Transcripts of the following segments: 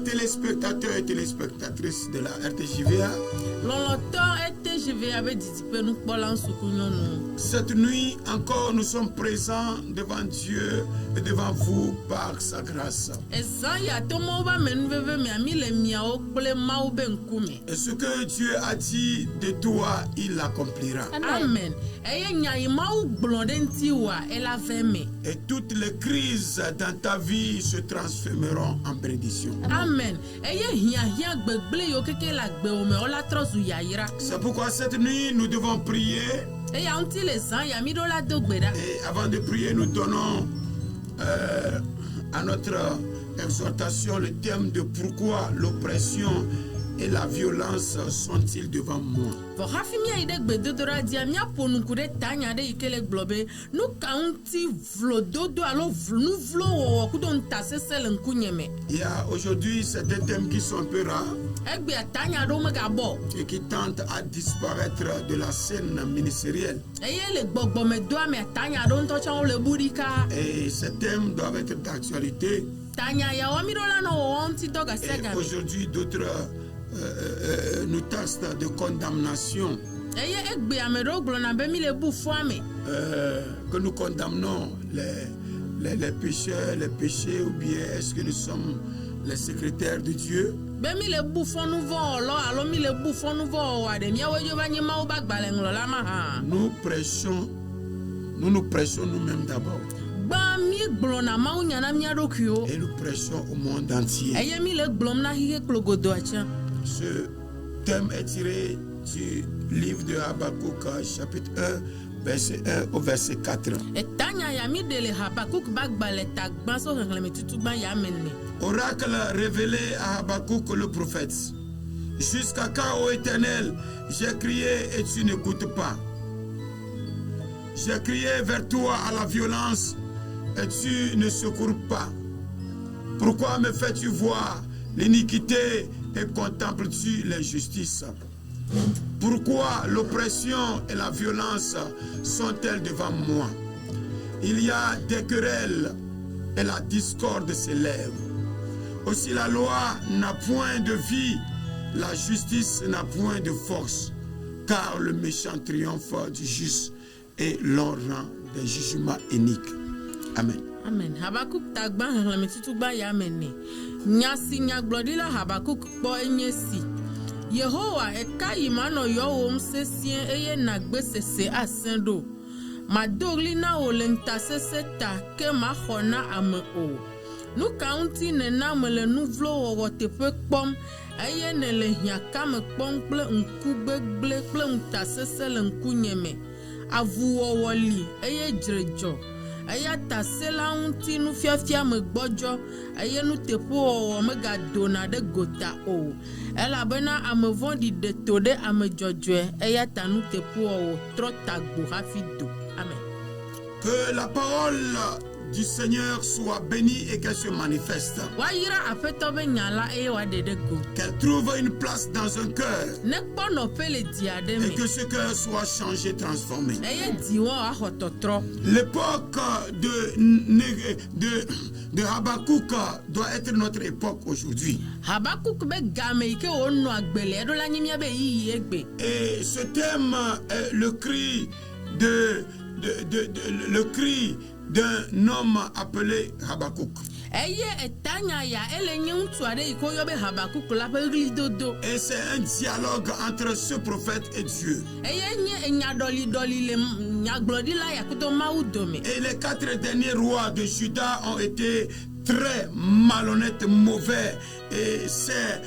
Téléspectateurs et téléspectatrices de la RTJVA. Cette nuit encore, nous sommes présents devant Dieu et devant vous par sa grâce. Et ce que Dieu a dit de toi, il l'accomplira. Amen. Et toutes les crises dans ta vie se transformeront en bénédiction. Amen. C'est pourquoi cette nuit, nous devons prier. Et avant de prier, nous donnons à notre exhortation le thème de pourquoi l'oppression et la violence sont-ils devant moi. Il y a aujourd'hui certains thèmes qui sont un peu rares et qui tentent à disparaître de la scène ministérielle. Et ces thèmes doivent être d'actualité. Et aujourd'hui, d'autres nous taxent de condamnation. Que nous condamnons les pécheurs, les péchés, ou bien est-ce que nous sommes les secrétaires de Dieu? Nous nous prêchons nous-mêmes d'abord. Et nous prêchons au monde entier. Ce thème est tiré du livre de Habakkuk, chapitre 1, verset 1 au verset 4. Oracle révélé à Habakkuk le prophète. Jusqu'à quand, ô Éternel, j'ai crié et tu n'écoutes pas. J'ai crié vers toi à la violence et tu ne secours pas. Pourquoi me fais-tu voir l'iniquité et contemples-tu l'injustice? Pourquoi l'oppression et la violence sont-elles devant moi? Il y a des querelles et la discorde s'élève. Aussi la loi n'a point de vie, la justice n'a point de force, car le méchant triomphe du juste et l'on rend des jugements iniques. Amen. Amen. Habakkuk tagba hlametitukba ya amene. Nyasi nyaglodila Habakkuk po enyesi. Yehowa eka imano yo sesien eye nagbe sese asendo. Madogli na olenta sese ta ke ma khona ame o. Nou kaunti ne na mele nou vlo wo tepe kpom eye ne le hiaka me kpom kple nku gbegble kple nta sese le nku nyeme. Avu wo li eye drejo. Aya tasela unti nu fiafia me gbojo eye nu tepo o me ga dona de gota o ela bena amevondi de tode ame jojoe aya tanu tepo o tro tagbo hafido. Amen. Que la parole du Seigneur soit bénie et qu'elle se manifeste. Qu'elle trouve une place dans un cœur. Et que ce cœur soit changé, transformé. L'époque de Habakkuk doit être notre époque aujourd'hui. Et ce thème est le cri le cri d'un homme appelé Habakkuk. Et c'est un dialogue entre ce prophète et Dieu. Et les 4 derniers rois de Juda ont été très malhonnêtes, mauvais, et ces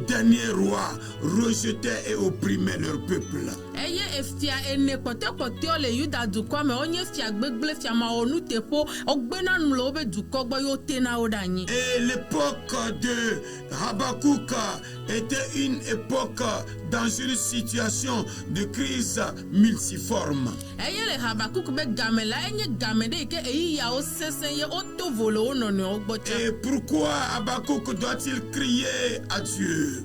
derniers rois rejetaient et opprimaient leur peuple. Et l'époque de Habakkuk était une époque dans une situation de crise multiforme. Et pourquoi Habakkuk doit-il crier à Dieu?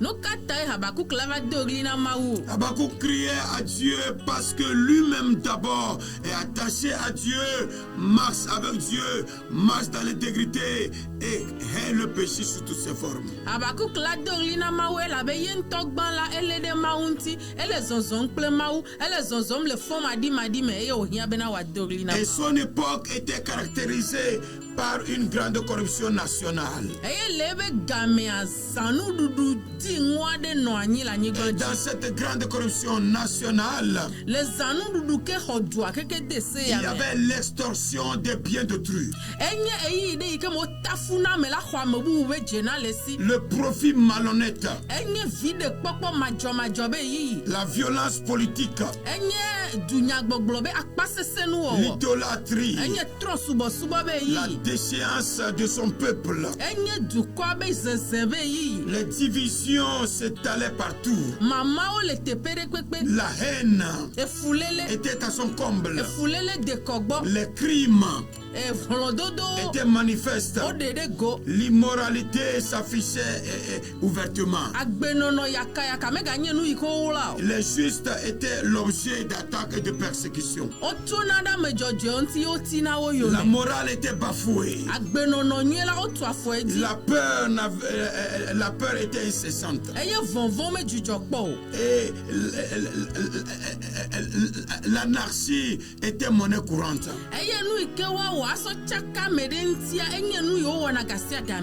Habakkuk criait à Dieu parce que lui-même d'abord est attaché à Dieu, marche avec Dieu, marche dans l'intégrité et hait le péché sous toutes ses formes. Et son époque était caractérisée par une grande corruption nationale. Et dans cette grande corruption nationale, il y avait l'extorsion des biens d'autrui, le profit malhonnête, la violence politique, l'idolâtrie, la déchéance de son peuple. Les divisions s'étalaient partout. La haine était à son comble. Les crimes étaient manifestes. L'immoralité s'affichait ouvertement. Les justes étaient l'objet d'attaques et de persécutions. La morale était bafouée. La peur était incessante. Et l'anarchie était monnaie courante.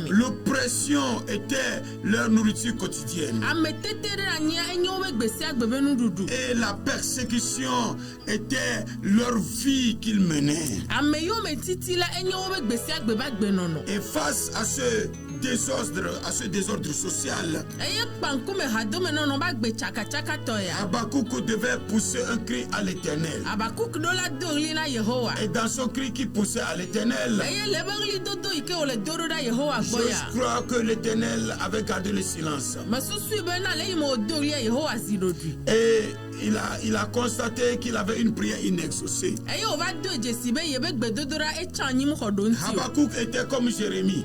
L'oppression était leur nourriture quotidienne. Et la persécution était leur vie qu'ils menaient. Et face à ce désordre social, Habakkuk devait pousser un cri à l'Éternel. Et dans son cri qui poussait à l'Éternel, je crois que l'Éternel avait gardé le silence. Et il a constaté qu'il avait une prière inexaucée. Habakkuk était comme Jérémie.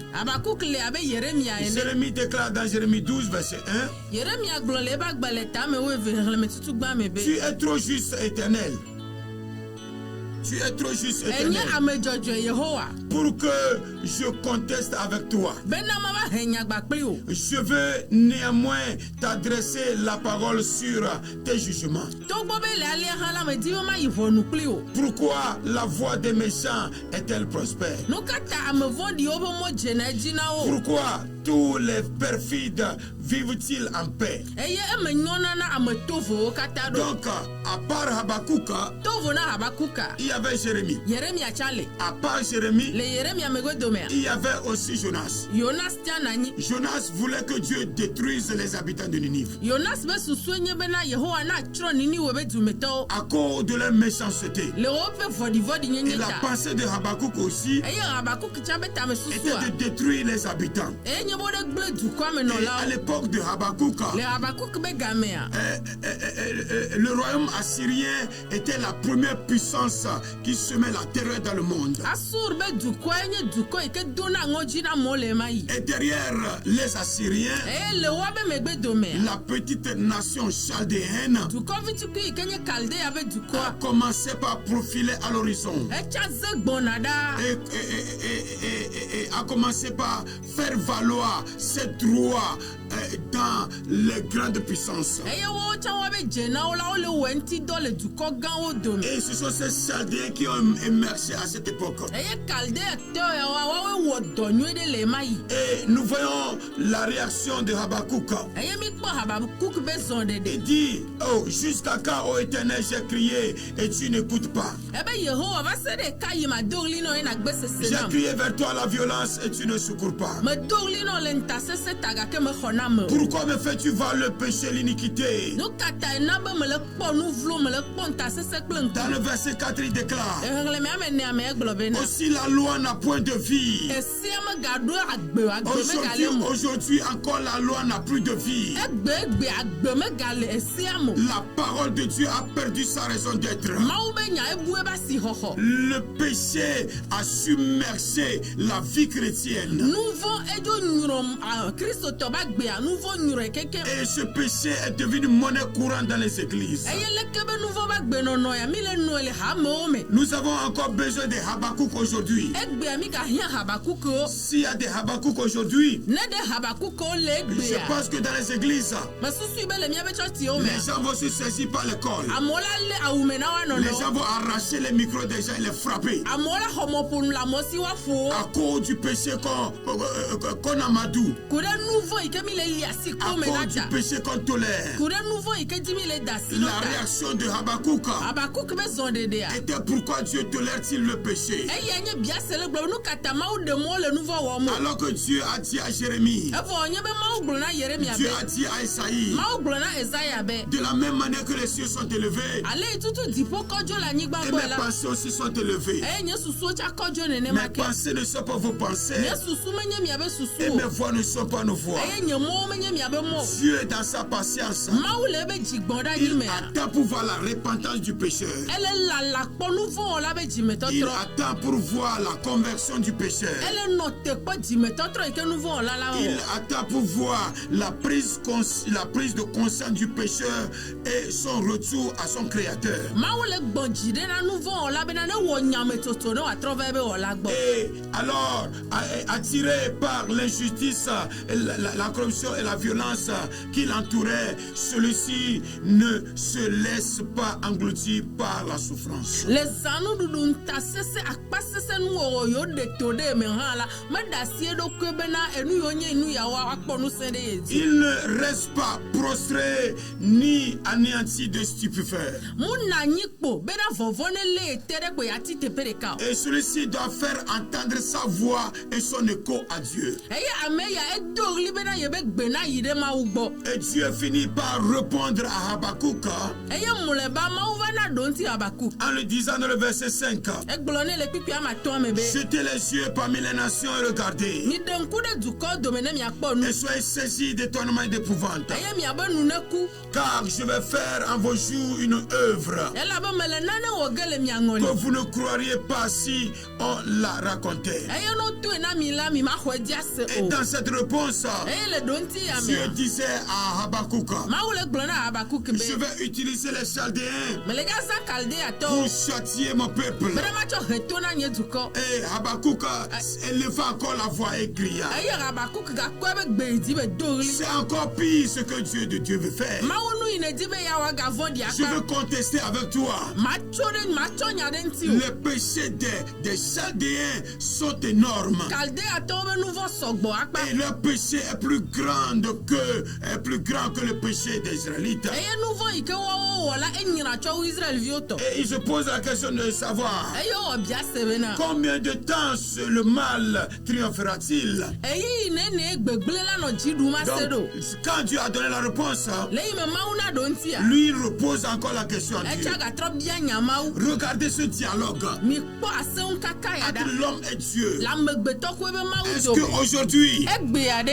Jérémie déclare dans Jérémie 12, verset 1, tu es trop juste, Éternel. Tu es trop juste, Éternel, pour que je conteste avec toi. Je veux néanmoins t'adresser la parole sur tes jugements. Pourquoi la voix des méchants est-elle prospère? Pourquoi tous les perfides vivent-ils en paix? Donc, à part Habakkuk, il y avait Jérémie. À part Jérémie, il y avait aussi Jonas. Jonas voulait que Dieu détruise les habitants de Ninive à cause de leur méchanceté. Et la pensée de Habakkuk aussi était de détruire les habitants. Et à l'époque de Habakkuk, le royaume assyrien était la première puissance qui semait la terreur dans le monde. Et derrière les Assyriens, la petite nation chaldéenne a commencé par profiler à l'horizon. Et a commencé par faire valoir ses droits dans les grandes puissances. Et ce sont ces Chaldéens qui ont émergé à cette époque. Et nous voyons la réaction de Habakkuk. Il dit, oh, jusqu'à quand, ô Éternel, j'ai crié et tu n'écoutes pas. J'ai crié vers toi la violence et tu ne secours pas. Pourquoi me fais-tu voir le péché, l'iniquité? Dans le verset 4, il déclare, aussi la loi n'a point de vie. Aujourd'hui encore la loi n'a plus de vie. La parole de Dieu a perdu sa raison d'être. Le péché a submergé la vie chrétienne. Et ce péché est devenu monnaie courante dans les églises. Nous avons encore besoin de Habakkuk aujourd'hui. S'il y a des Habakkuk aujourd'hui, je pense que dans les églises, les gens vont se saisir par l'école. Les gens vont arracher les micros des gens et les frapper. À cause du péché qu'on amadoue. À cause du péché qu'on tolère. La réaction de Habakkuk était pourquoi Dieu tolère-t-il le péché? Alors que Dieu a dit à Jérémie, Dieu a dit à Esaïe, de la même manière que les cieux sont élevés, et mes pensées aussi sont élevées. Mes pensées ne sont pas vos pensées, et mes voix ne sont pas nos voix. Dieu est dans sa patience. Il attend pour voir la repentance du pécheur. Il attend pour voir la conversion du pécheur. Il attend pour voir la prise de conscience du pécheur et son retour à son créateur. Et alors, attiré par l'injustice, la corruption et la violence qui l'entourait, celui-ci ne se laisse pas engloutir par la souffrance. Il ne reste pas prostré ni anéanti de stupéfaits. Et celui-ci doit faire entendre sa voix et son écho à Dieu. Et Dieu finit par répondre à Habakkuk en le disant dans le verset 5, jetez les yeux parmi les nations et regardez, et soyez saisis d'étonnement et d'épouvante, car je vais faire en vos jours une œuvre que vous ne croiriez pas si on la racontait. Et dans cette réponse, Dieu disait à Habakkuk, je vais utiliser les Chaldéens pour châtier mon peuple. Et Habakkuk éleva encore la voix et cria. C'est encore pire ce que Dieu veut faire. Je veux contester avec toi. Les péchés des Chaldéens sont énormes. Et leur péché est plus grand que le péché des Israélites. Et il se pose la question de savoir combien de temps le mal triomphera-t-il. Donc, quand Dieu a donné la réponse, Lui repose encore la question à Dieu. Regardez ce dialogue entre l'homme et Dieu. Est-ce qu'aujourd'hui,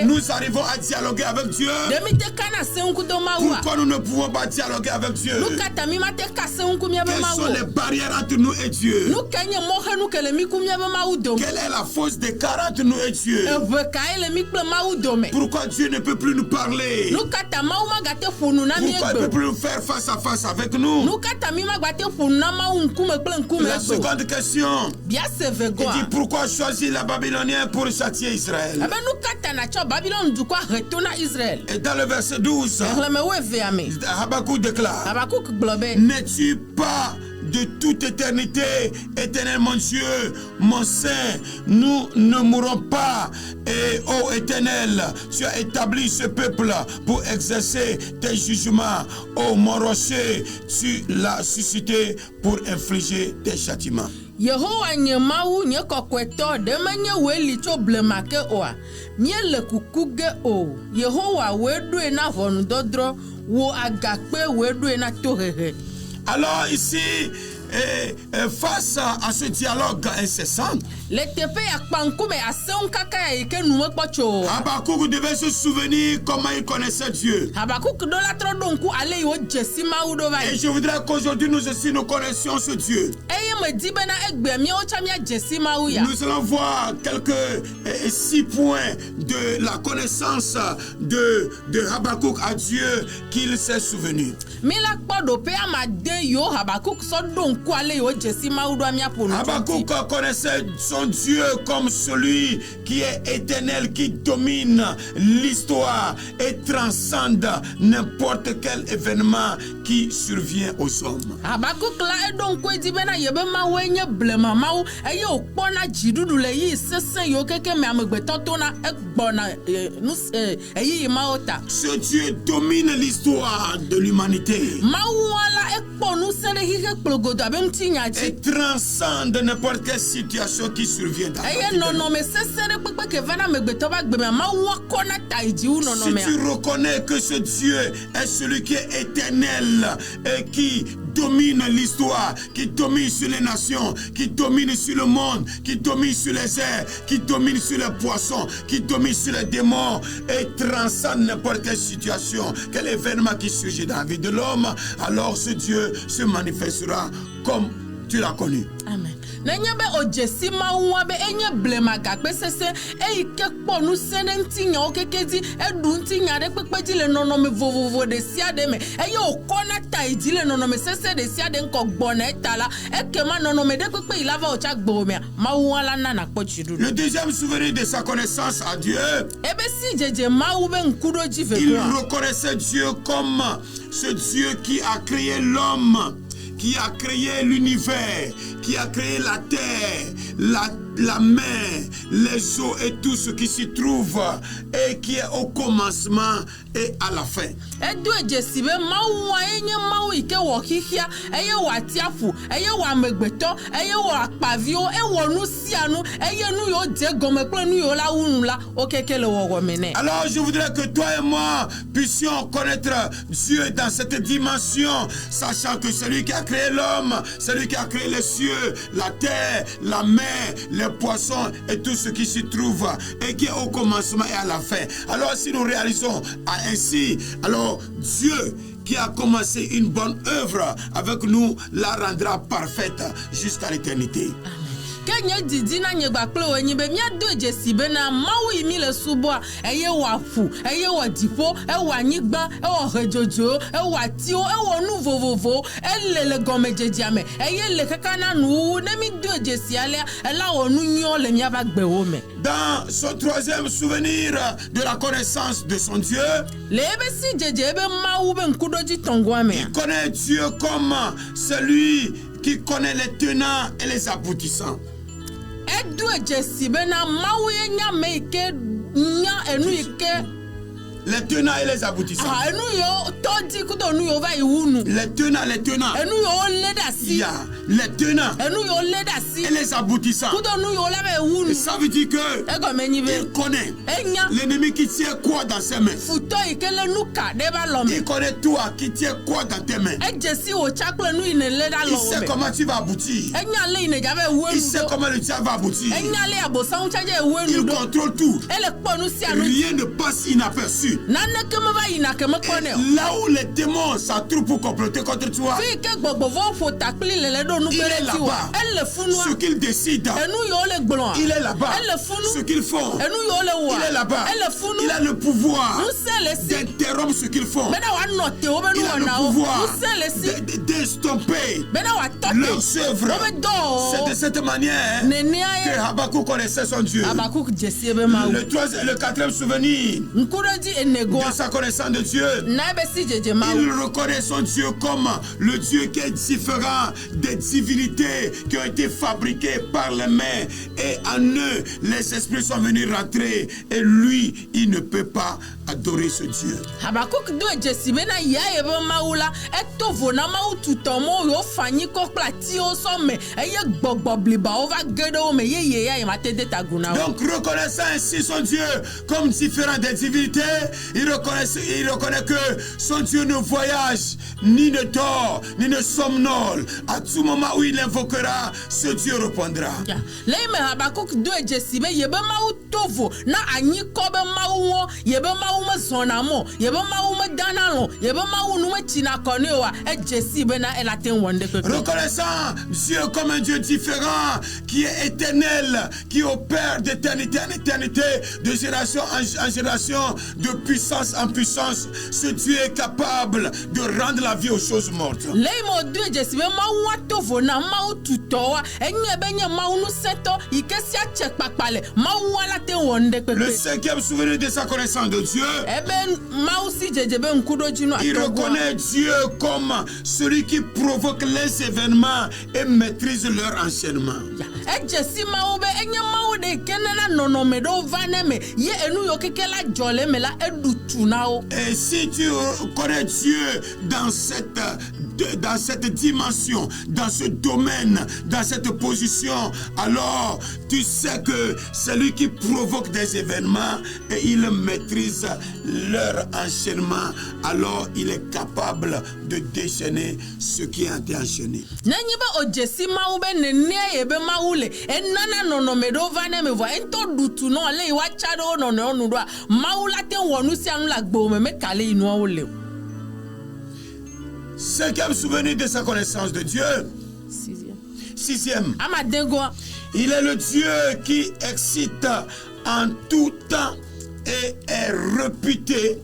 nous arrivons à dialoguer avec Dieu? Pourquoi nous ne pouvons pas dialoguer avec Dieu? Quelles sont les barrières entre nous et Dieu? Quelle est la fausse d'écart entre nous et Dieu? Pourquoi Dieu ne peut plus nous parler? Pourquoi il ne peut plus nous faire face à face avec nous? La seconde question, il dit pourquoi choisir la Babylonien pour châtier Israël? Et dans le verset 12, Habakkuk déclare: n'es-tu pas de toute éternité, éternel mon Dieu, mon Saint, nous ne mourrons pas. Et ô Éternel, tu as établi ce peuple pour exercer tes jugements. Ô mon rocher, tu l'as suscité pour infliger tes châtiments. Yehowa nye mawu nye kokweto de menye weli tso blema ke oa mie le kuku ge o Yehowa we doe na vonu dodro wo agakpe we doe na tohehe. Alors ici, face à ce dialogue incessant, Habakkuk devait se souvenir comment il connaissait Dieu. Et je voudrais qu'aujourd'hui nous aussi nous connaissions ce Dieu. Nous allons voir quelques 6 points de la connaissance de Habakkuk à Dieu qu'il s'est souvenu. Habakkuk connaissait son Dieu comme celui qui est éternel, qui domine l'histoire et transcende n'importe quel événement qui survient aux hommes. Ce Dieu domine l'histoire de l'humanité et transcende n'importe quelle situation qui survient dans la vie. Si tu reconnais que ce Dieu est celui qui est éternel et qui domine l'histoire, qui domine sur les nations, qui domine sur le monde, qui domine sur les airs, qui domine sur les poissons, qui domine sur les démons et transcende n'importe quelle situation, quel événement qui surgit dans la vie de l'homme, alors ce Dieu se manifestera comme tu l'as connu. Amen. Nenyabe ojesi mawuabe enye blema gakpe sese eike kpo nu senenti nya okekezi edunti nya de pepeji le nonome vovovo de siade me eye okona taiji le nonome sese de siade nko gbona etala ekema nonome de pepe ilava ocha gbomea mawuala nana kpochidu. Le deuxième souvenir de sa connaissance à Dieu, ebe si jeje mawube nkudo jive il reconnaissait Dieu comme ce Dieu qui a créé l'homme, qui a créé l'univers, qui a créé la terre, la mer, les eaux et tout ce qui s'y trouve, et qui est au commencement et à la fin. Alors je voudrais que toi et moi puissions connaître Dieu dans cette dimension, sachant que celui qui a créé l'homme, celui qui a créé les cieux, la terre, la mer, les poissons et tout ce qui s'y trouve, et qui est au commencement et à la fin. Alors si nous réalisons ainsi, alors Dieu qui a commencé une bonne œuvre avec nous la rendra parfaite jusqu'à l'éternité. Kenya didina nyegba kple wenyi be mia do jesibe na mawu imi le suboa eye wa fu eye wa dipo e wa nyigba e wa hejojo e wa tio e wa nu vovovo e le gomejejiame eye le kakana nu ne mi do jesialia e la onu nyo le mia ba gbewo me. Dans son troisième souvenir de la connaissance de son Dieu, il connaît Dieu comme celui qui connaît les tenants et les aboutissants. Les tenants et les aboutissants. enu yo todi kudo nu yo va iwunu. Les tenants. Enu yo ledasi. Yeah. Les tenants Enu yo ledasi. et les aboutissants. Kudo nu yo lave iwunu. Et ça veut dire que Ego menyibe. il connaît Enya. l'ennemi qui tient quoi dans ses mains. Futo ikele nuka deba lome. Il connaît toi qui tient quoi dans tes mains. Ejesi o chakle nu ine leda Il sait lome. comment tu vas aboutir. Enya le ine jave Il sait iwunu. comment le diable va aboutir. Enya le abosan chaje Il iwunu do. contrôle tout. Ele kponu si anu. Rien ne passe inaperçu. Nane keme va ina keme kone. Là où les démons s'attroupent pour comploter contre toi, Fi ke gbogbo vo fo takli lele do nu il est pere ti wa. là-bas. Elle funwa. Ce qu'ils décident, Enu yo le gblon. il est là-bas. Elle funu. Ce qu'ils font, Enu yo le wa. il est là-bas. Elle funu. Il a le pouvoir Musele si. d'interrompre ce qu'ils font. Bena wa note o benu Il a le wana o. pouvoir Musele si. d'estomper Bena wa tote. leurs œuvres. Obe do. C'est de cette manière Nenia que ye. Habakkuk connaissait son Dieu. Abakuk jesi ebe ma wo. Le quatrième souvenir Nkudoji enego. de sa connaissance de Dieu, Na ebe si jeje ma wo. il reconnaît son Dieu comme le Dieu qui est différent des divinités qui ont été fabriquées par les mains. Et en eux, les esprits sont venus rentrer. Et lui, il ne peut pas adorer ce Dieu. Habakuk do jesi bena ya ebe ma wo la. Eto vo na ma wo tutomo yo fanyi ko plati o so me. Eye gbogbo bliba o va gedo me ye ya ma te de taguna wo. Donc, reconnaissant ainsi son Dieu comme différent des divinités, il reconnaît que son Dieu ne voyage, ni ne dort, ni ne somnole. À tout moment où il invoquera, ce Dieu répondra. Ja. Leime Habakuk do jesi be yebe ma wo tovo na anyi ko be ma wo yebe ma wo me zona mo yebe ma wo me dana lo yebe ma wo nu me china kone wa e jesi be na elaten wonde pepe. Reconnaissant Dieu comme un Dieu différent, qui est éternel, qui opère d'éternité en éternité, de génération en génération, de puissance en puissance. Ce Dieu est capable de rendre la vie aux choses mortes. Leimo do jesi be ma wo tovo na ma wo tuto wa enye be nye ma wo nu seto ikesi a check papale ma wo ala ten wonde pepe. Le cinquième souvenir de sa connaissance de Dieu, Ebe ma wo si jeje be nkudoji no il atogwa. reconnaît Dieu comme celui qui provoque les événements et maîtrise leur enchaînement. Ejesi ma wo be enye ma wo de kenana nono me do vaneme ye enu yo kekela jole me la edu tuna o. Et si tu connais Dieu dans cette dimension, dans ce domaine, dans cette position, alors tu sais que c'est lui qui provoque des événements et il maîtrise leur enchaînement. Alors il est capable de déchaîner ce qui a été enchaîné. Nanyi be ojesi ma wo be nene ye be ma wo le enana nono me do vaneme vo ento du tuno le wa chado nono onu do ma wo la ten wonu si anu la gbo me kale inu wo le. Cinquième souvenir de sa connaissance de Dieu. Sixième. Amadengo. Il est le Dieu qui excite en tout temps et est réputé,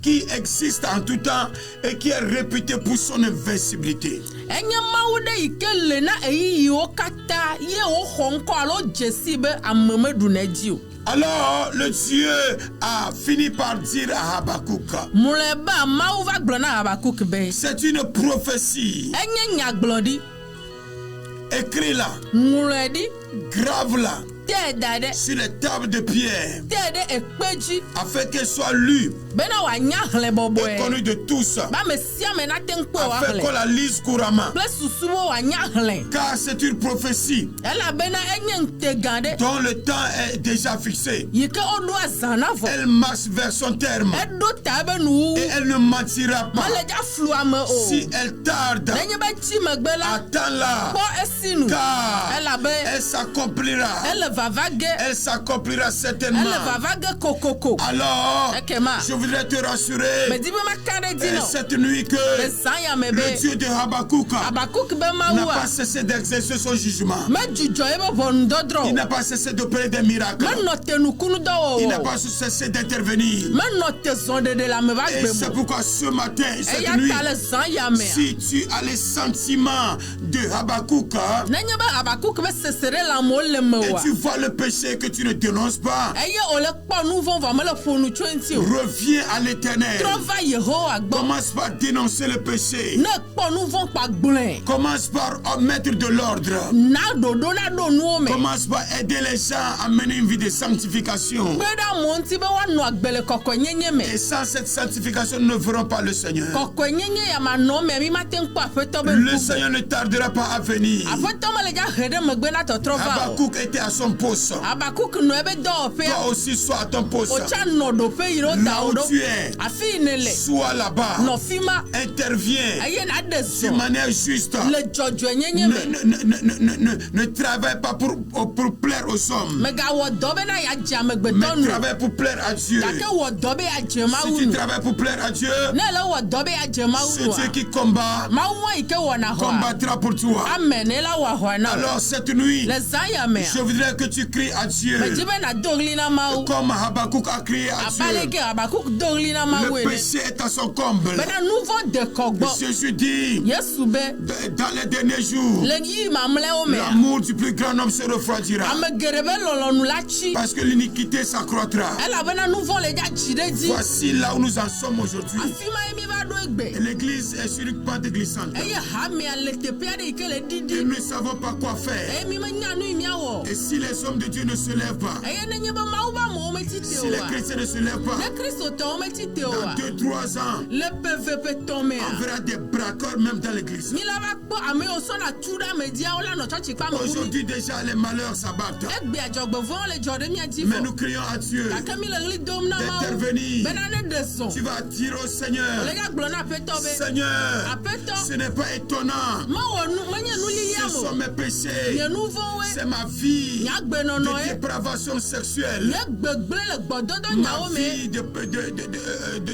qui existe en tout temps et qui est réputé pour son invincibilité. Enye mawude ikele na eyi o kata ye o honko alo jesi be ameme duneji. Alors le Dieu a fini par dire à Habakkuk, Muleba mawuva glona Habakuk be. c'est une prophétie. Enye nyaglodi. Écris-la, Muledi grave-la tedade sur les tables de pierre tede ekpeji afin qu'elle soit lue bena wa nyahle et boboe. connue de tous, Ba me sia me na tenkpo wa afin qu'on hle. la lise couramment. Plus susumo wa nyahle. Car c'est une prophétie Ela bena enye ntegande. dont le temps est déjà fixé. Yike odu azana vo. Elle marche vers son terme Edo tabe nu. et elle ne mentira pas. Maleja fluame o. Si elle tarde, Nenye be chi megbela. attends-la, Po esinu. car Ela be elle s'accomplira. elle va vague. Elle s'accomplira certainement. Elle va vague kokoko. Alors, Ekema. je voudrais te rassurer Me di be makade dino. cette nuit que Me sanya me le be. Dieu de Habakkuk Habakuk be n'a mawa. pas cessé d'exercer son jugement. Me jujo ebe bondodro. Il n'a pas cessé d'opérer des miracles. Me note nukunu do Il n'a wo. pas cessé d'intervenir. Me note zonde de la me va Et c'est gbemo. pourquoi ce matin, cette Eya nuit, tale zanya me. si tu as les sentiments de Habakkuk Nenye be Habakuk be sesere la mo le et mewa. tu vois le péché que tu ne dénonces pas, Eye ole kpo nu von va me le fonu 20 o. reviens Viens à l'Éternel. Trova Yehowa gbɔ. Commence par dénoncer le péché. Ne kpɔ nu vɔ̃ kpa gblẽ. Commence par mettre de l'ordre. Na ɖoɖo na ɖo nuwo me. Commence par aider les gens à mener une vie de sanctification. Gbe ɖe amewo ŋuti be woanɔ agbe le kɔkɔenyenye me. Et sans cette sanctification, nous ne verrons pas le Seigneur. Kɔkɔenyenye ya manɔ me mi mate ŋu kpɔ aƒetɔ be Le ŋkume. Seigneur ne tardera pas à venir. Aƒetɔ mele dza he ɖe megbe na tɔtrɔ va o. Habakkuk était à son poste. Habakuk nɔ ebe dɔwɔƒea. Toi aussi, sois à ton poste. Wotsa nɔ ɖoƒe yi ɖo Là da wo où ɖo. tu es, Afi yi ne le. sois là-bas. Nɔ fi ma. Interviens Eye na ɖe de zɔ. manière juste. Le dzɔdzɔenyenye me. Ne travaille pas pour plaire aux hommes. Megawɔ dɔ bena yeadze amegbetɔ Mais nu. travaille pour plaire à Dieu. Gake wɔ dɔ be yeadze Si Mawu tu nu. travailles pour plaire à Dieu, Ne ele wɔ dɔ be yeadze Mawu c'est Dieu nua. qui combat, Mawu wa yi ke wɔna xɔa. combattra pour toi. Amen. Ne la wɔ xɔa na o. Alors cette nuit, Le zã ya mea. je voudrais que tu cries à Dieu. Medzi be na do ɣli na Mawu. Comme Habakkuk a crié à Abaleke Dieu. Habakuk do ɣli na Mawu Le ene. péché est à son comble. Bena nu vɔ̃ de kɔ gbɔ. Jésus dit, Yesu be dans les derniers jours, le yi mamlɛwo mea. l'amour du plus grand homme se refroidira. Ame geɖe be lɔlɔnu la tsi. Parce que l'iniquité s'accroîtra. Elabena nu vɔ̃ le dza dzi ɖe dzi. Voici là où nous en sommes aujourd'hui. Afi ma ye mi va ɖo Et egbe. l'église est sur une pente glissante. Eye hamea le teƒe aɖe yi ke le Et ɖiɖi. nous ne savons pas quoi faire. Eye mi menya nu yi miawɔ. Et si les hommes de Dieu ne se lèvent pas, Eye nenye be Mawu be amewo metsi te si les oa. chrétiens ne se lèvent pas, Ne kristotɔwo metsi te dans oa. 2-3 ans, Le PVP tɔ mea. on verra des braqueurs même dans l'église. Mi la va kpɔ ame yiwo sɔna tu ɖe ame dzia wo la nɔ tsɔtsi kpa me wu mi. Aujourd'hui déjà les malheurs s'abattent. Egbe adzɔgbevɔwo le dzɔ ɖe mia dzi Mais fɔ. nous crions à Dieu Gake mi le ɣli dom na Mawu. d'intervenir. Bena ne ɖe zɔ. Tu vas dire au Seigneur, Le ya gblɔ na aƒetɔ be. Seigneur, Aƒetɔ. ce n'est pas étonnant. Mewɔ nu menye nu lilia Ce sont mo. mes péchés. Nye nu vɔ̃woe. C'est ma vie Nye agbenɔnɔ de ye. dépravation sexuelle. Nye gbegblẽ le gbɔdɔdɔ Ma nyawo me. vie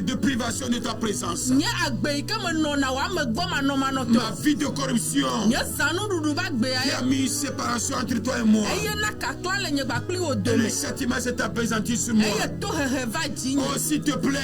de privation de ta présence. Nye agbe yi ke menɔna wò ame gbɔ Ma manɔmanɔtɔ. vie de corruption Nye zãnuɖuɖu ba gbea qui a ye. mis une séparation entre toi et moi. Eye na kakla le nye kpakpli wo Et dome. le châtiment s'est apaisanti sur moi. Eye tohehe va dzinye. Oh, s'il te plaît,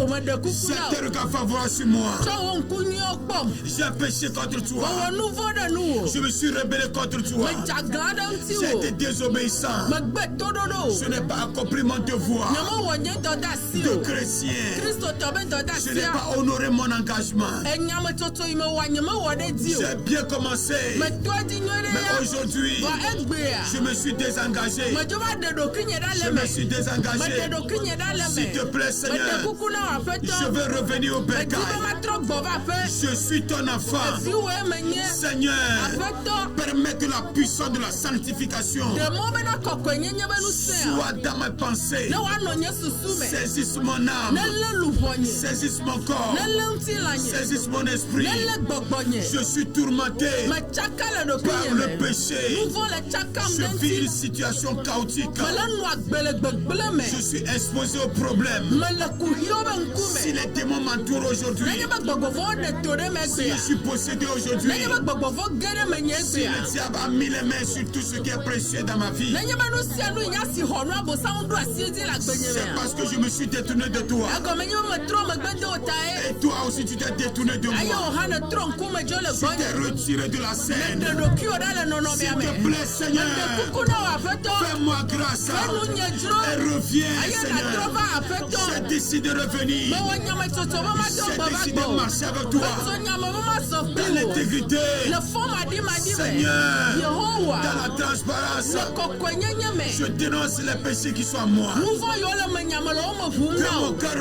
O meɖe kuku na jette o. le regard favorable sur moi. Tsɔ wo ŋku nyuiwo kpɔm. J'ai péché contre toi. Mewɔ nu vɔ̃ ɖe nuwò. Je me suis rebellé contre toi. Medzaglã ɖe J'ai ŋutiwò. été désobéissant. Megbe toɖoɖo. Je n'ai pas accompli mon devoir Nyemewɔ nye dɔdeasi de o. chrétien. Kristotɔ be Je n'ai dɔdeasia. pas honoré mon engagement. Enyametsotso yi mewɔ nyemewɔ ɖe dzi o. J'ai bien commencé. Meto edzi nyuie ɖe Mais ya. aujourd'hui, Vɔ egbea. je me suis désengagé. Medzo va ɖe ɖokuinye ɖa Je le me me. suis désengagé. Meɖe ɖokuinye ɖa le S'il te me. plaît, Meɖe Seigneur, kuku na wò je aƒetɔ. veux revenir au Medi be bercail. matrɔ gbɔ va aƒe. Je suis ton enfant. Viwo menye. Seigneur, Aƒetɔ. permets que la puissance de la sanctification Ɖe mɔ bena kɔkɔenyenye be ŋusẽ a. soit dans mes pensées. Ne woanɔ nye susu me. Saisisse mon âme. Ne lé luʋɔnye. Saisisse mon corps. Ne lé ŋutilãnye. Saisisse mon esprit. Ne lé gbɔgbɔnye. Je suis tourmenté Metsaka le par ɖokuinye le me. péché. Nu vɔ̃ le tsakam Je ɖe vis une ŋuti. situation chaotique. Mele nu agbe le gbegblẽ me. Je suis exposé au problème. Mele kuhiwo be Si ŋkume. les démons m'entourent aujourd'hui, Nenye be gbɔgbɔvɔwo ɖe to ɖe me si egbea. je suis possédé aujourd'hui, Nenye be gbɔgbɔvɔ ge ɖe menye si egbea. le diable a mis les mains sur tout ce qui est précieux dans ma vie, Nenye be nu sia nu nya si xɔ nu abosam ɖo asi edzi le agbenye c'est mea. parce que je me suis détourné de toi. Egɔme nye be metrɔ megbe de wo ta ye. Et toi aussi, tu t'es détourné de Eye moi. wò hã ne trɔ ŋkume dzo le Tu t'es gbɔnye. retiré de la scène. Ɖe ɖokuiwò ɖa le S'il nɔnɔmea me. te plaît, Seigneur, Meɖe kuku na wò aƒetɔ. fais-moi grâce Fais nu nye dzro. et reviens, Eye natrɔ Seigneur. va aƒetɔ. J'ai décidé de revenir. Mewɔ nyametsotso be matrɔ J'ai gbɔ va décidé de gbɔ. marcher avec toi Metso nyame be mazɔ dans kpli wò. l'intégrité, Le fɔ maɖimaɖi me. Seigneur, Yehowa. dans la transparence. Le kɔkɔenyenye me. Je dénonce les péchés qui sont en moi. Nu vɔ̃ yiwo le menyame le wo me ʋum Que na mon o. cœur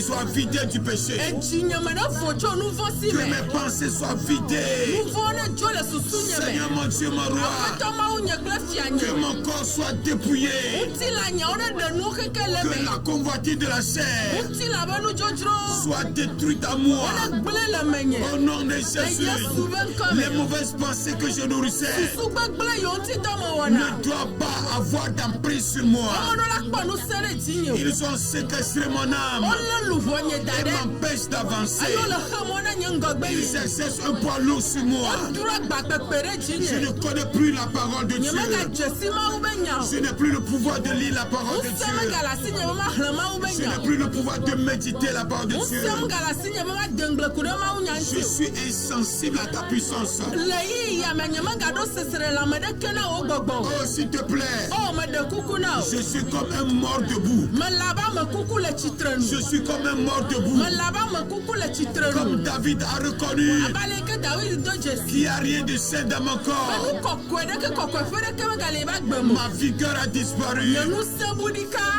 soit vidé du péché. Edzinye me ne vo tso nu vɔ̃ si Que me. mes pensées soient vidées. Nu vɔ̃ ne dzo le susunye me. Seigneur mon Dieu, mon roi. Aƒetɔ Mawu nye kple fianye. Que mon corps soit dépouillé. Ŋutilãnyawo ne ɖe nu keke le Que me. la convoitise de la chair Ŋutilã be nudzodzro. soit détruite à moi. Wone gblẽ le menye. Au nom de Le Jésus, Yesu be ŋkɔ les me. mauvaises pensées que je nourrissais Susu gbegblẽ yiwo ŋutidɔ me wɔna. ne doivent pas avoir d'emprise sur moi. Ewɔnɔ la kpɔ nu se ɖe dzinye o. Ils ont séquestré mon âme Wolé luʋɔnye da et ɖe. m'empêchent d'avancer. Ayo le xe mɔ ne nye ŋgɔgbe Ils yi. exercent un poids lourd sur moi. Wodro agbakpekpe ɖe Je dzinye. ne connais plus la parole de Dieu. Nyemegadze si Mawu be nya o. Je n'ai plus le pouvoir de lire la parole de Ŋusẽ Dieu. megale asi nye be mahlẽ Mawu be Je nya n'ai o. plus le pouvoir de méditer la parole de Dieu. Ŋusẽ megale Je suis insensible à ta puissance. Oh, s'il te plaît. Je suis comme un mort debout. Je suis comme un mort debout. Comme David a reconnu qu'il n'y a rien de sain dans mon corps. Ma vigueur a disparu.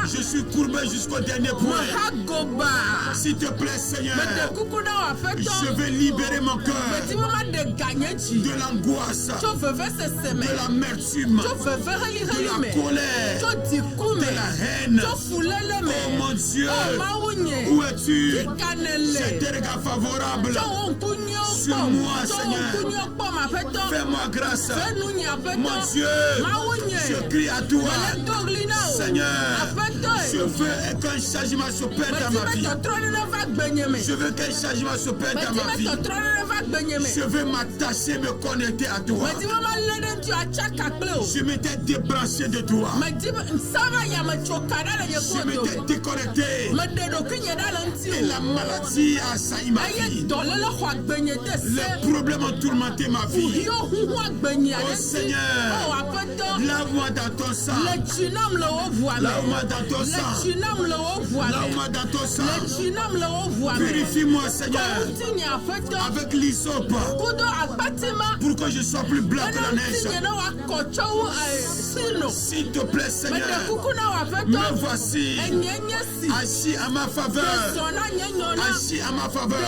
Je suis courbé jusqu'au dernier point. S'il te plaît, Seigneur, je vais libérer mon cœur de l'angoisse, de l'amertume, de la colère, de la haine. Oh mon Dieu, où es-tu? J'ai des regards favorables sur moi, Seigneur. Fais-moi grâce. Mon Dieu, je crie à toi. Seigneur, je veux qu'un changement s'opère dans ma vie. Je veux qu'un changement s'opère dans ma vie. Je veux m'attacher, me connecter à toi. Je m'étais débranché de toi. Je m'étais déconnecté. Et la maladie a assailli ma vie. Les problèmes ont tourmenté ma vie. Oh Seigneur, lave-moi dans ton sang. Lave-moi dans ton sang. Lave-moi dans ton sang. Purifie-moi, Seigneur, avec l'hysope, pour que je sois plus blanc que la neige. S'il te plaît, Seigneur, me voici assis à ma faveur. Assis à ma faveur.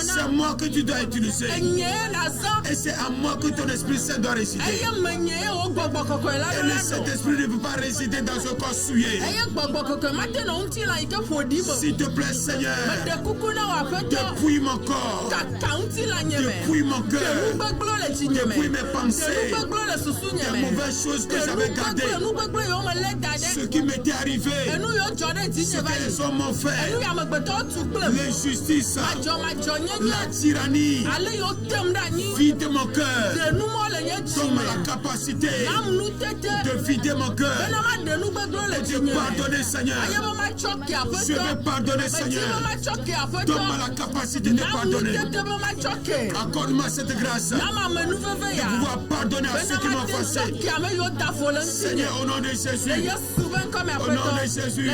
C'est moi que tu dois utiliser. Et c'est à moi que ton Esprit Saint doit résider. Et le Saint-Esprit ne peut pas résider dans un corps souillé. S'il te plaît, Seigneur, dépouille mon corps, dépouille mon cœur, dépouille mes pensées, les mauvaises choses que j'avais gardées, ce qui m'était arrivé, ce que les hommes m'ont fait, l'injustice, la tyrannie. Vide mon cœur. Donne-moi la capacité de vider mon cœur et de pardonner, Seigneur. Je veux pardonner, Seigneur. Donne-moi la capacité de pardonner. Accorde-moi cette grâce de pouvoir pardonner à ceux qui m'ont offensé. Seigneur, au nom de Jésus. Au nom de Jésus.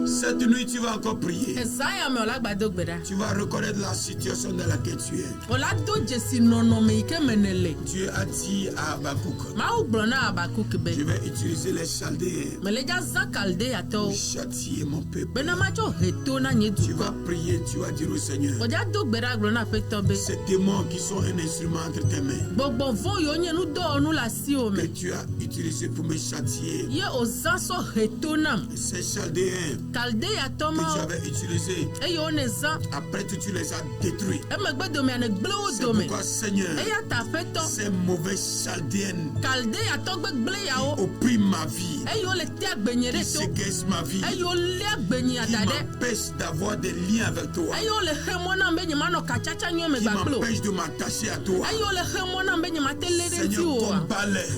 Cette nuit, tu vas encore prier. Tu vas reconnaître la situation dans laquelle tu es. Dieu a dit à Habakkuk, je vais utiliser les Chaldéens pour châtier mon peuple. Tu vas prier, tu vas dire au Seigneur, ces démons qui sont un instrument entre tes mains, que tu as utilisé pour me châtier, ces Chaldéens que tu avais utilisés, après tout tu les as détruits. C'est pourquoi, Seigneur, ces mauvais Chaldéens qui oppriment ma vie, qui séquestrent ma vie, qui m'empêchent d'avoir des liens avec toi, qui m'empêchent de m'attacher à toi. Seigneur, combat-les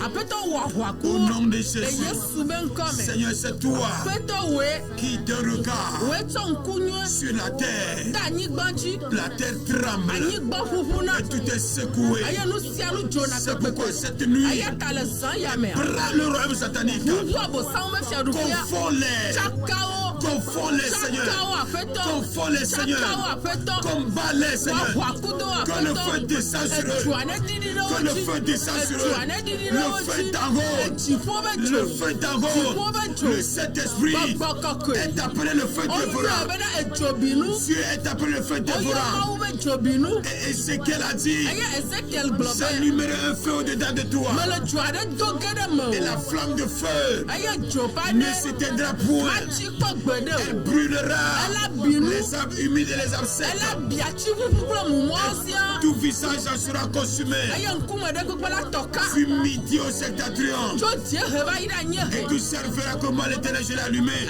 au nom de Jésus. Seigneur, c'est toi qui te regarde sur la terre. La terre tremble et tout est secoué. C'est pourquoi cette nuit, prends le royaume satanique, confonds-les, Seigneur, confonds-les, Seigneur, combat-les, Seigneur, que le feu descende sur eux, que le feu descende sur eux, le feu d'en haut, le feu d'en haut, le Saint-Esprit est appelé le feu de dévorant. Dieu est appelé le feu dévorant. Et Ézéchiel a dit, j'allumerai un feu au-dedans de toi. Et la flamme de feu ne s'éteindra point. Elle brûlera les arbres humides et les arbres secs. Tout visage en sera consumé. Du midi au septentrion. Et tu serviras comme moi l'Éternel, je l'ai allumé.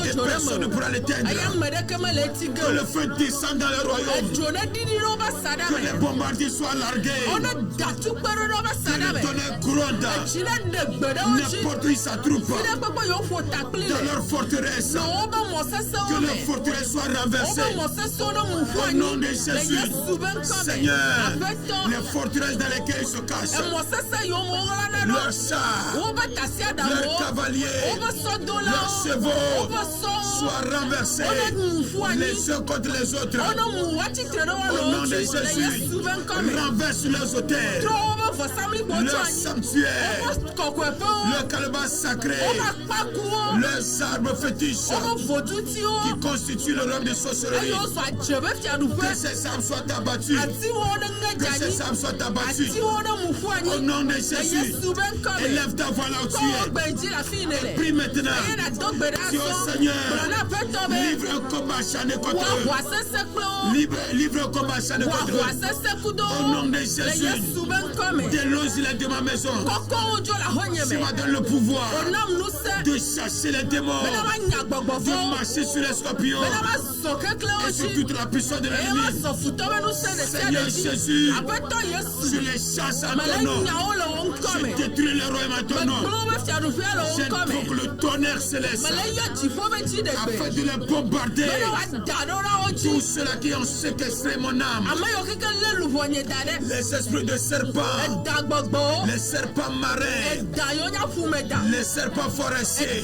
Et personne ne pourra l'éteindre. Que le feu descende dans le royaume. Que les bombardiers soient largués. Que le tonnerre gronde. N'importe où ça trouve dans leur forteresse. Que leur forteresse soit renversée. Au nom de Jésus, Seigneur, les forteresses dans lesquelles ils se cachent, leurs chars, leurs cavaliers, leurs chevaux soient renversés les uns contre les autres. Au nom de Jésus, renverse leurs autels, leurs sanctuaires, leurs calebasse sacrés, leurs arbres fétiches qui constituent le royaume de sorcellerie. Que ces arbres soient abattus. Que ces arbres soient abattus. Au nom de Jésus, élève ta voix là où tu es. Et prie maintenant. Dis au Seigneur, livre un combat acharné contre eux. Livre un combat acharné contre eux. Au nom de Jésus, déloge-les de ma maison. Tu m'as donné le pouvoir de chasser les démons, de marcher sur les scorpions et sur toute la puissance de l'ennemi. Seigneur Jésus, je les chasse à ton nom. Je détruis le royaume à ton nom. J'invoque le tonnerre céleste afin de les bombarder. Tous ceux-là qui ont séquestré mon âme, les esprits de serpents, les serpents marins, les serpents forestiers,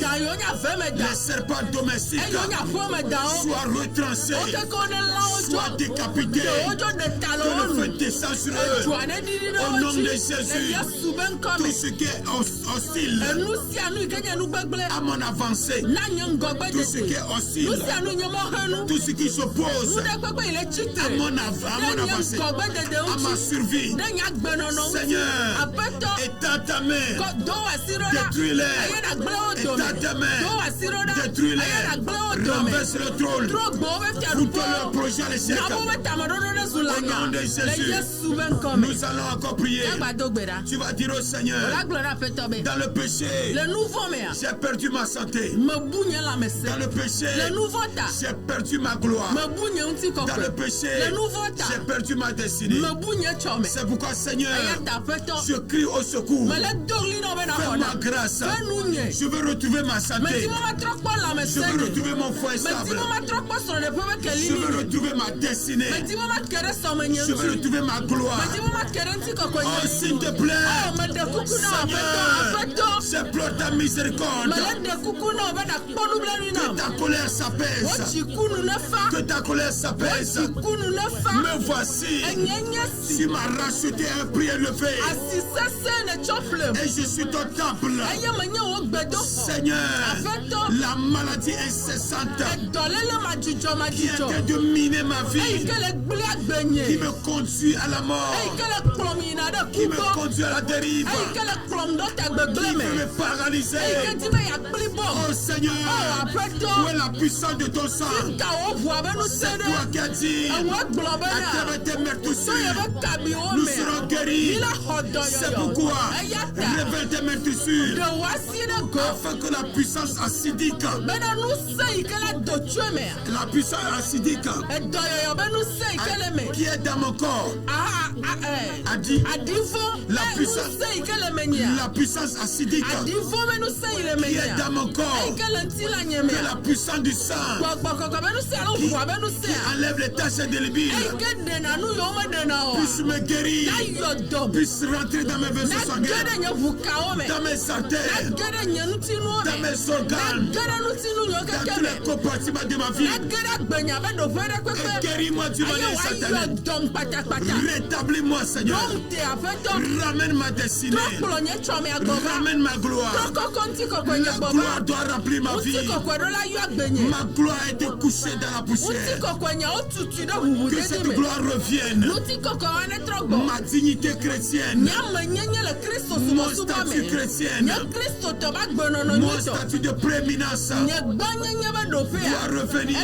les serpents domestiques, soient retranchés, soient décapités. Que le feu descend sur eux. Au nom de Jésus, tout ce qui est hostile à mon avancée, tout ce qui est hostile, tout ce qui s'oppose à mon avancée, à ma survie, Seigneur, étends ta main, détruis-les, étends ta main, détruis-les, renverse le trône, foutons leur projet à l'échec. Au nom de Jésus, nous allons encore prier. Tu vas dire au Seigneur, dans le péché, j'ai perdu ma santé. Dans le péché, j'ai perdu ma gloire. Dans le péché, j'ai perdu ma destinée. C'est pourquoi, Seigneur, je crie au secours. Fais-moi grâce. Je veux retrouver ma santé. Je veux retrouver mon foyer stable. Je veux retrouver ma destinée. Je veux retrouver ma gloire. Oh, s'il te plaît, Seigneur, je pleure ta miséricorde. Que ta colère s'apaise. Que ta colère s'apaise. Me voici. Tu m'as racheté un prix élevé. Et je suis ton temple. Seigneur, la maladie incessante qui est en train de miner ma vie, qui me conduit à la mort, qui me conduit à la dérive, qui veut me paralyser. Oh Seigneur, où est la puissance de ton sang? C'est toi qui as dit, à travers tes meurtrissures, nous serons guéris. C'est pourquoi, révèle tes meurtrissures, afin que la puissance acidique, la puissance acidique qui est dans mon corps, a dit, la puissance acidique qui est dans mon corps, que la puissance du sang qui enlève les taches indélébiles puisse me guérir, puisse rentrer dans mes vaisseaux sanguins, dans mes artères, dans mes organes, tous les compartiments de ma vie. Et guéris-moi du manière satanique. Rétablis-moi, Seigneur. Ramène ma destinée. Ramène ma gloire. La gloire doit remplir ma vie. Ma gloire a été couchée dans la poussière. Que cette gloire revienne. Ma dignité chrétienne. Mon statut chrétien. Mon statut de prééminence doit revenir.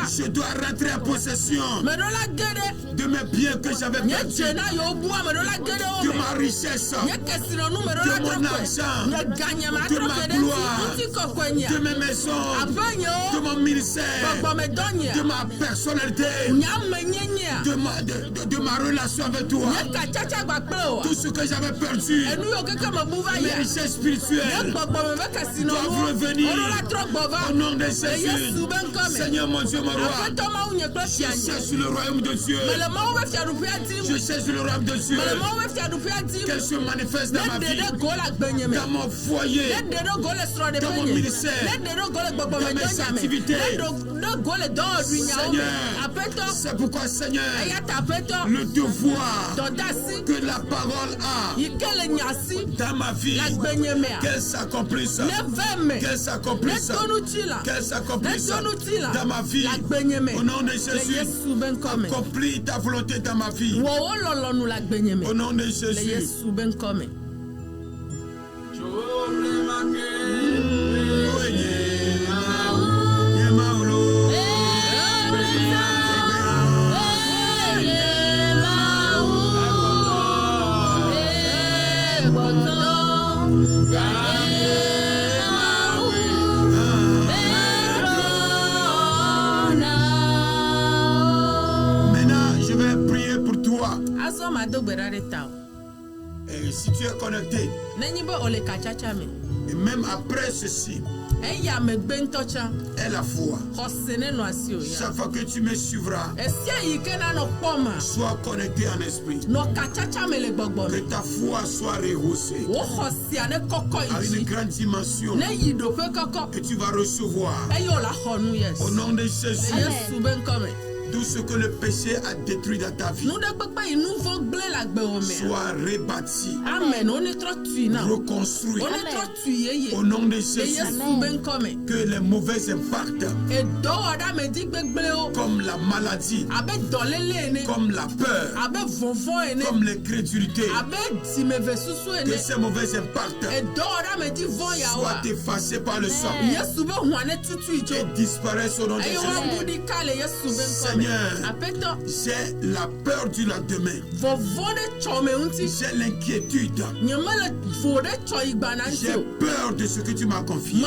Je dois rentrer en possession de mes biens que j'avais perdus, de ma richesse, de mon argent, de ma gloire, de mes maisons, de mon ministère, de ma personnalité, de ma relation avec toi. Tout ce que j'avais perdu, mes richesses spirituelles doivent revenir au nom de Jésus. Seigneur mon Dieu, mon roi, je cherche le royaume de Dieu. Je cherche le royaume de Dieu. Qu'elle se manifeste dans ma vie, dans mon foyer, dans mon ministère, dans mes activités. Seigneur, c'est pourquoi, Seigneur, le devoir que la parole a dans ma vie, qu'elle s'accomplisse, qu'elle s'accomplisse, qu'elle s'accomplisse dans ma vie. Au nom de Jésus, accomplis ta volonté dans ma vie. Au nom de Jésus. Et si tu es connecté, et même après ceci, est la foi. Chaque fois que tu me suivras, sois connecté en esprit. Que ta foi soit rehaussée à une grande dimension que tu vas recevoir. Au nom de Jésus. Tout ce que le péché a détruit dans ta vie soit rebâti, reconstruit. Au nom de Jésus. Que les mauvais impacts comme la maladie, comme la peur, comme l'incrédulité, que ces mauvais impacts soient effacés par le sang et disparaissent au nom de Jésus. Seigneur, j'ai la peur du lendemain. J'ai l'inquiétude. J'ai peur de ce que tu m'as confié.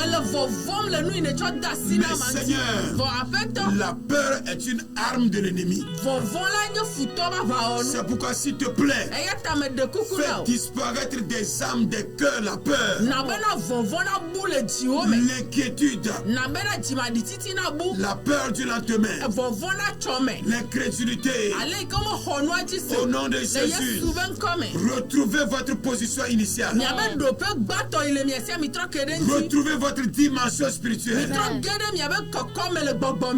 Mais Seigneur, la peur est une arme de l'ennemi. C'est pourquoi, s'il te plaît, fais disparaître des âmes, des cœurs, la peur, l'inquiétude, la peur du lendemain, l'incrédulité. Au nom de Jésus, retrouvez votre position initiale. Retrouvez votre dimension spirituelle.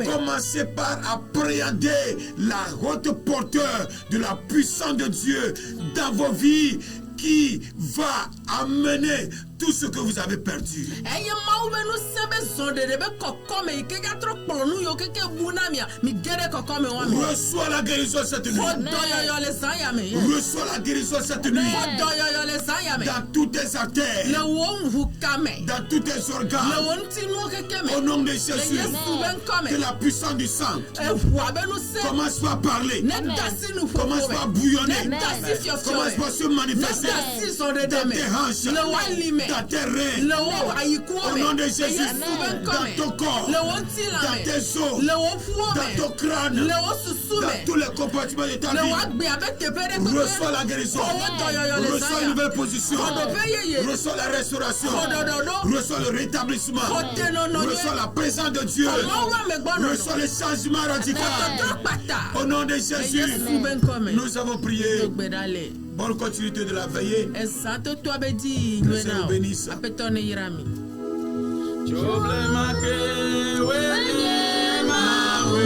Commencez par appréhender la haute porteur de la puissance de Dieu dans vos vies, qui va amener tout ce que vous avez perdu. Reçois la guérison cette nuit. Reçois la guérison cette nuit. Dans toutes tes artères, dans tous tes organes, au nom de Jésus, que la puissance du sang commence par parler, commence par bouillonner, commence par se manifester dans tes hanches, dans tes reins, au nom de Jésus, dans ton corps, dans tes os, dans ton crâne, dans tous les compartiments de ta vie. Reçois la guérison, reçois une nouvelle position, reçois la restauration, reçois le rétablissement, reçois la présence de Dieu, reçois le changement radical. Au nom de Jésus, nous avons prié. Bonne continuité de la veillée. Que le Seigneur bénisse. Choble make wene mawe